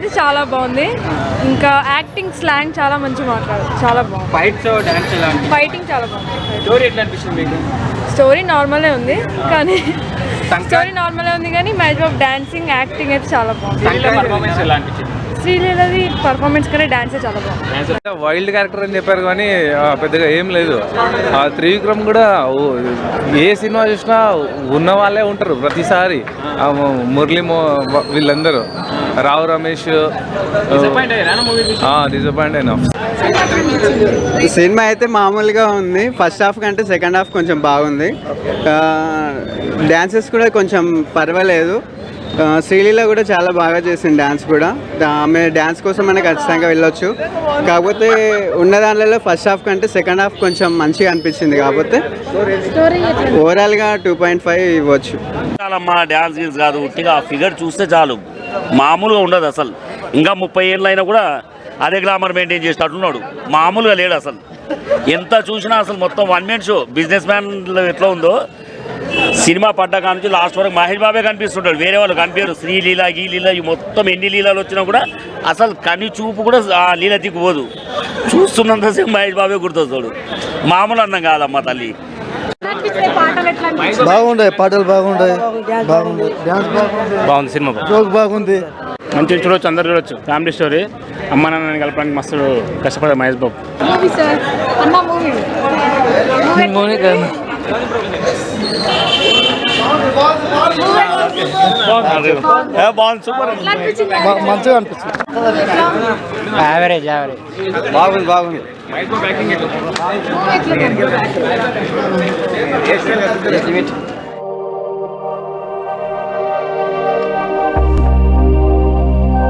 అయితే చాలా బాగుంది. ఇంకా యాక్టింగ్ స్లాంగ్ చాలా మంచిగా మాట్లాడారు, చాలా బాగుంది. ఫైటింగ్ చాలా బాగుంది. స్టోరీ నార్మలే ఉంది కానీ మహేష్ బాబు డాన్సింగ్ యాక్టింగ్ అయితే చాలా బాగుంది. శ్రీలీలది పర్ఫార్మెన్స్ కన్నా డాన్సే చాలా బాగుంది. వైల్డ్ క్యారెక్టర్ అని చెప్పారు కానీ పెద్దగా ఏం లేదు. ఆ త్రివిక్రమ్ కూడా ఏ సినిమా చూసినా ఉన్న వాళ్ళే ఉంటారు ప్రతిసారి. మురళీ వీళ్ళందరూ, రావు రమేష్ డిసప్పాయింట్ అయినా. సినిమా అయితే మామూలుగా ఉంది. ఫస్ట్ హాఫ్ కంటే సెకండ్ హాఫ్ కొంచెం బాగుంది. డ్యాన్సెస్ కూడా కొంచెం పర్వాలేదు. శ్రీలీల కూడా చాలా బాగా చేసింది డ్యాన్స్ కూడా. ఆమె డ్యాన్స్ కోసం మనకి ఖచ్చితంగా వెళ్ళొచ్చు. కాకపోతే ఉన్న దాంట్లో ఫస్ట్ హాఫ్ కంటే సెకండ్ హాఫ్ కొంచెం మంచిగా అనిపించింది. కాకపోతే ఓవరాల్గా 2.5 ఇవ్వచ్చు. మా డ్యాన్స్ గీన్స్ కాదు, ఉట్టిగా ఫిగర్ చూస్తే చాలు, మామూలుగా ఉండదు అసలు. ఇంకా 30 ఏళ్ళు అయినా కూడా అదే గ్లామర్ మెయింటైన్ చేసేటట్లున్నాడు, మామూలుగా లేడు అసలు. ఎంత చూసినా అసలు మొత్తం 1 minute షో. బిజినెస్ మ్యాన్ ఎట్లా ఉందో సినిమా పడ్డ కానుంచి లాస్ట్ వరకు మహేష్ బాబే కనిపిస్తుంటాడు, వేరే వాళ్ళు కనిపించారు. శ్రీలీల గీలీల ఈ మొత్తం ఎన్ని లీలాలు వచ్చినా కూడా అసలు కని చూపు కూడా ఆ లీల దిక్కుపోదు. చూస్తున్నంతసేపు మహేష్ బాబే గుర్తొస్తాడు. మామూలు అందం కాదమ్మా తల్లి. బాగుంటాయి పాటలు, బాగుంటాయి, బాగుంది సినిమా, బాగుంది, మంచిగా చూడొచ్చు, అందరు చూడొచ్చు. Family story. అమ్మ నాన్నని కలపడానికి మస్తు కష్టపడే మహేష్ బాబు. బాగుంది, సూపర్, మంచిగా అనిపిస్తుంది. యావరేజ్ బాగుంది బాగుంది. మహేష్ బాబు యాక్టింగ్